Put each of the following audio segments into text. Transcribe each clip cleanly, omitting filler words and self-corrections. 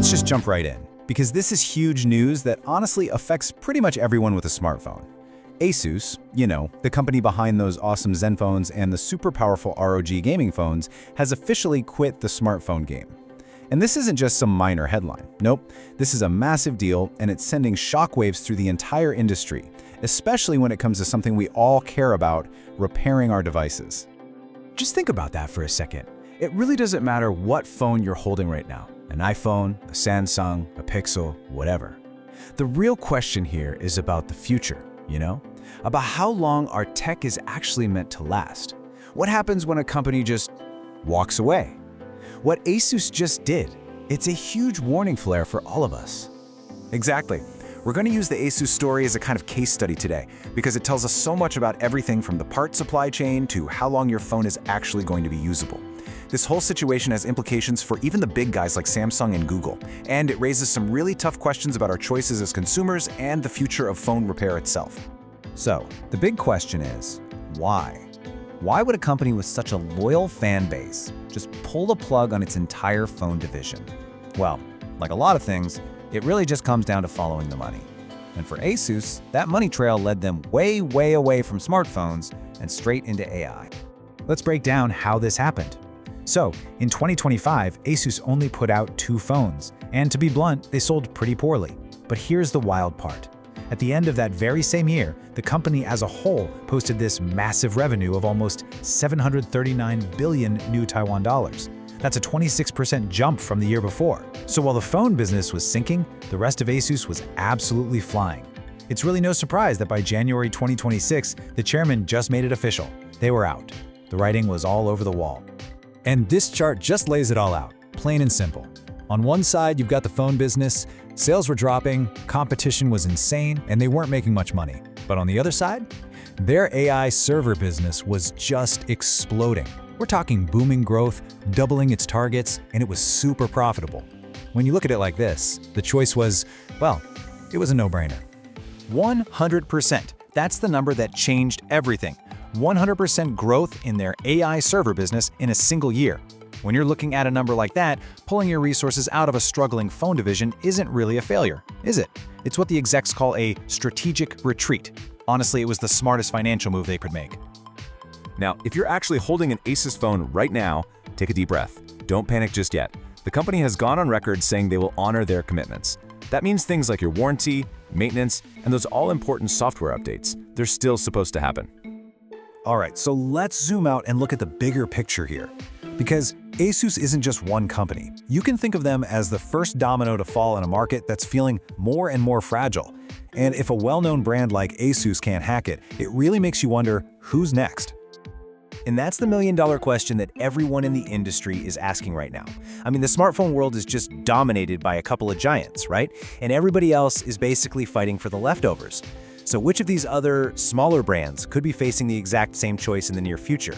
Let's just jump right in, because this is huge news that honestly affects pretty much everyone with a smartphone. ASUS, the company behind those awesome Zenphones and the super powerful ROG gaming phones, has officially quit the smartphone game. And this isn't just some minor headline. Nope, this is a massive deal, and it's sending shockwaves through the entire industry, especially when it comes to something we all care about, repairing our devices. Just think about that for a second. It really doesn't matter what phone you're holding right now, an iPhone, a Samsung, a Pixel, whatever. The real question here is about the future, about how long our tech is actually meant to last. What happens when a company just walks away? What ASUS just did, it's a huge warning flare for all of us. Exactly. We're going to use the ASUS story as a kind of case study today because it tells us so much about everything from the part supply chain to how long your phone is actually going to be usable. This whole situation has implications for even the big guys like Samsung and Google, and it raises some really tough questions about our choices as consumers and the future of phone repair itself. So, the big question is, why? Why would a company with such a loyal fan base just pull the plug on its entire phone division? Well, like a lot of things, it really just comes down to following the money. And for ASUS, that money trail led them way, way away from smartphones and straight into AI. Let's break down how this happened. So, in 2025, ASUS only put out 2 phones, and to be blunt, they sold pretty poorly. But here's the wild part. At the end of that very same year, the company as a whole posted this massive revenue of almost 739 billion new Taiwan dollars. That's a 26% jump from the year before. So while the phone business was sinking, the rest of ASUS was absolutely flying. It's really no surprise that by January 2026, the chairman just made it official. They were out. The writing was all over the wall. And this chart just lays it all out, plain and simple. On one side, you've got the phone business. Sales were dropping, competition was insane, and they weren't making much money. But on the other side, their AI server business was just exploding. We're talking booming growth, doubling its targets, and it was super profitable. When you look at it like this, the choice was, well, it was a no-brainer. 100%. That's the number that changed everything. 100% growth in their AI server business in a single year. When you're looking at a number like that, pulling your resources out of a struggling phone division isn't really a failure, is it? It's what the execs call a strategic retreat. Honestly, it was the smartest financial move they could make. Now, if you're actually holding an ASUS phone right now, take a deep breath. Don't panic just yet. The company has gone on record saying they will honor their commitments. That means things like your warranty, maintenance, and those all-important software updates. They're still supposed to happen. All right, so let's zoom out and look at the bigger picture here. Because ASUS isn't just one company. You can think of them as the first domino to fall in a market that's feeling more and more fragile. And if a well-known brand like ASUS can't hack it, it really makes you wonder, who's next? And that's the million-dollar question that everyone in the industry is asking right now. I mean, the smartphone world is just dominated by a couple of giants, right? And everybody else is basically fighting for the leftovers. So which of these other, smaller brands could be facing the exact same choice in the near future?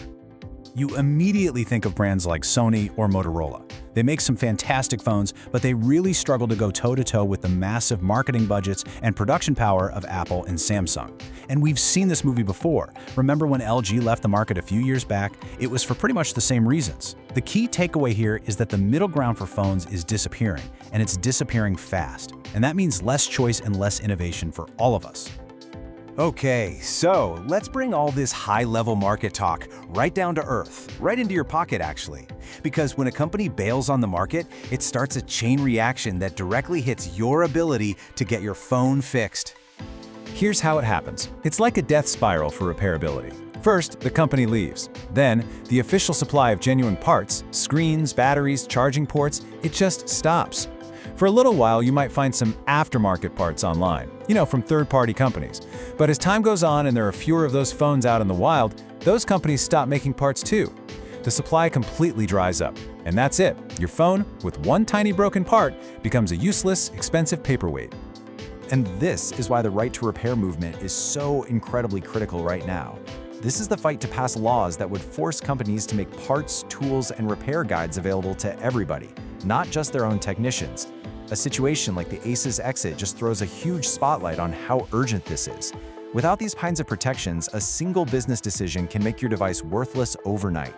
You immediately think of brands like Sony or Motorola. They make some fantastic phones, but they really struggle to go toe-to-toe with the massive marketing budgets and production power of Apple and Samsung. And we've seen this movie before. Remember when LG left the market a few years back? It was for pretty much the same reasons. The key takeaway here is that the middle ground for phones is disappearing, and it's disappearing fast. And that means less choice and less innovation for all of us. Okay, so let's bring all this high-level market talk right down to earth, right into your pocket actually. Because when a company bails on the market, it starts a chain reaction that directly hits your ability to get your phone fixed. Here's how it happens. It's like a death spiral for repairability. First, the company leaves. Then, the official supply of genuine parts, screens, batteries, charging ports, it just stops. For a little while, you might find some aftermarket parts online, from third-party companies. But as time goes on and there are fewer of those phones out in the wild, those companies stop making parts too. The supply completely dries up. And that's it. Your phone, with one tiny broken part, becomes a useless, expensive paperweight. And this is why the right to repair movement is so incredibly critical right now. This is the fight to pass laws that would force companies to make parts, tools, and repair guides available to everybody, not just their own technicians. A situation like the ASUS exit just throws a huge spotlight on how urgent this is. Without these kinds of protections, a single business decision can make your device worthless overnight.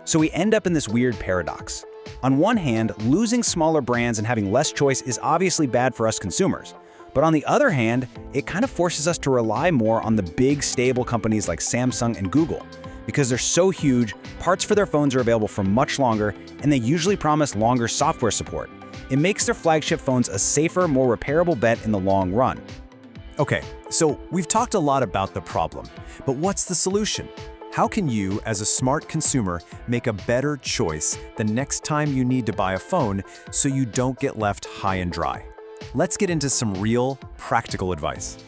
So we end up in this weird paradox. On one hand, losing smaller brands and having less choice is obviously bad for us consumers. But on the other hand, it kind of forces us to rely more on the big, stable companies like Samsung and Google. Because they're so huge, parts for their phones are available for much longer, and they usually promise longer software support. It makes their flagship phones a safer, more repairable bet in the long run. Okay, so we've talked a lot about the problem, but what's the solution? How can you, as a smart consumer, make a better choice the next time you need to buy a phone so you don't get left high and dry? Let's get into some real, practical advice.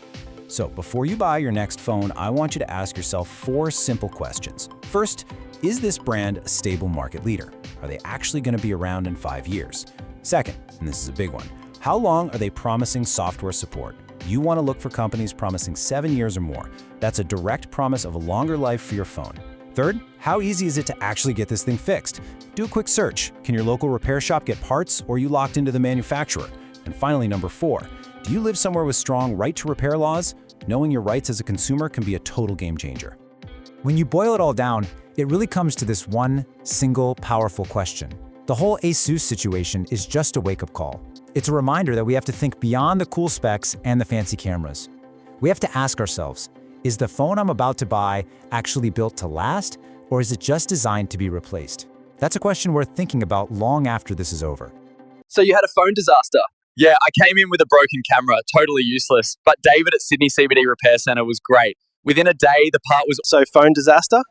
So before you buy your next phone, I want you to ask yourself 4 simple questions. First, is this brand a stable market leader? Are they actually going to be around in 5 years? Second, and this is a big one, how long are they promising software support? You want to look for companies promising 7 years or more. That's a direct promise of a longer life for your phone. Third, how easy is it to actually get this thing fixed? Do a quick search. Can your local repair shop get parts, or are you locked into the manufacturer? And finally, number 4, do you live somewhere with strong right-to-repair laws? Knowing your rights as a consumer can be a total game changer. When you boil it all down, it really comes to this one single powerful question. The whole ASUS situation is just a wake-up call. It's a reminder that we have to think beyond the cool specs and the fancy cameras. We have to ask ourselves, is the phone I'm about to buy actually built to last, or is it just designed to be replaced? That's a question worth thinking about long after this is over. So you had a phone disaster? Yeah, I came in with a broken camera, totally useless. But David at Sydney CBD Repair Centre was great. Within a day, the part was... So phone disaster?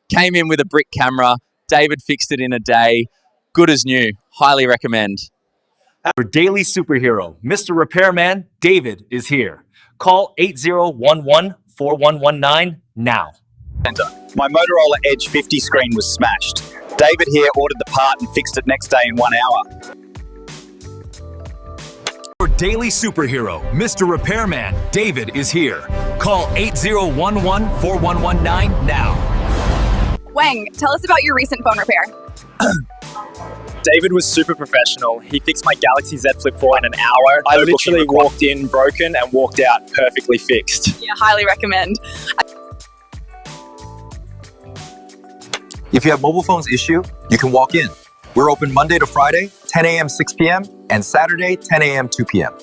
Came in with a brick camera. David fixed it in a day. Good as new. Highly recommend. Our daily superhero, Mr. Repairman, David, is here. Call 8011-4119 now. My Motorola Edge 50 screen was smashed. David here ordered the part and fixed it next day in 1 hour. Our daily superhero, Mr. Repairman, David, is here. Call 8011-4119 now. Wang, tell us about your recent phone repair. David was super professional. He fixed my Galaxy Z Flip 4 in an hour. I literally walked in broken and walked out perfectly fixed. Yeah, highly recommend. If you have mobile phones issue, you can walk in. We're open Monday to Friday, 10 a.m. 6 p.m. and Saturday, 10 a.m. 2 p.m.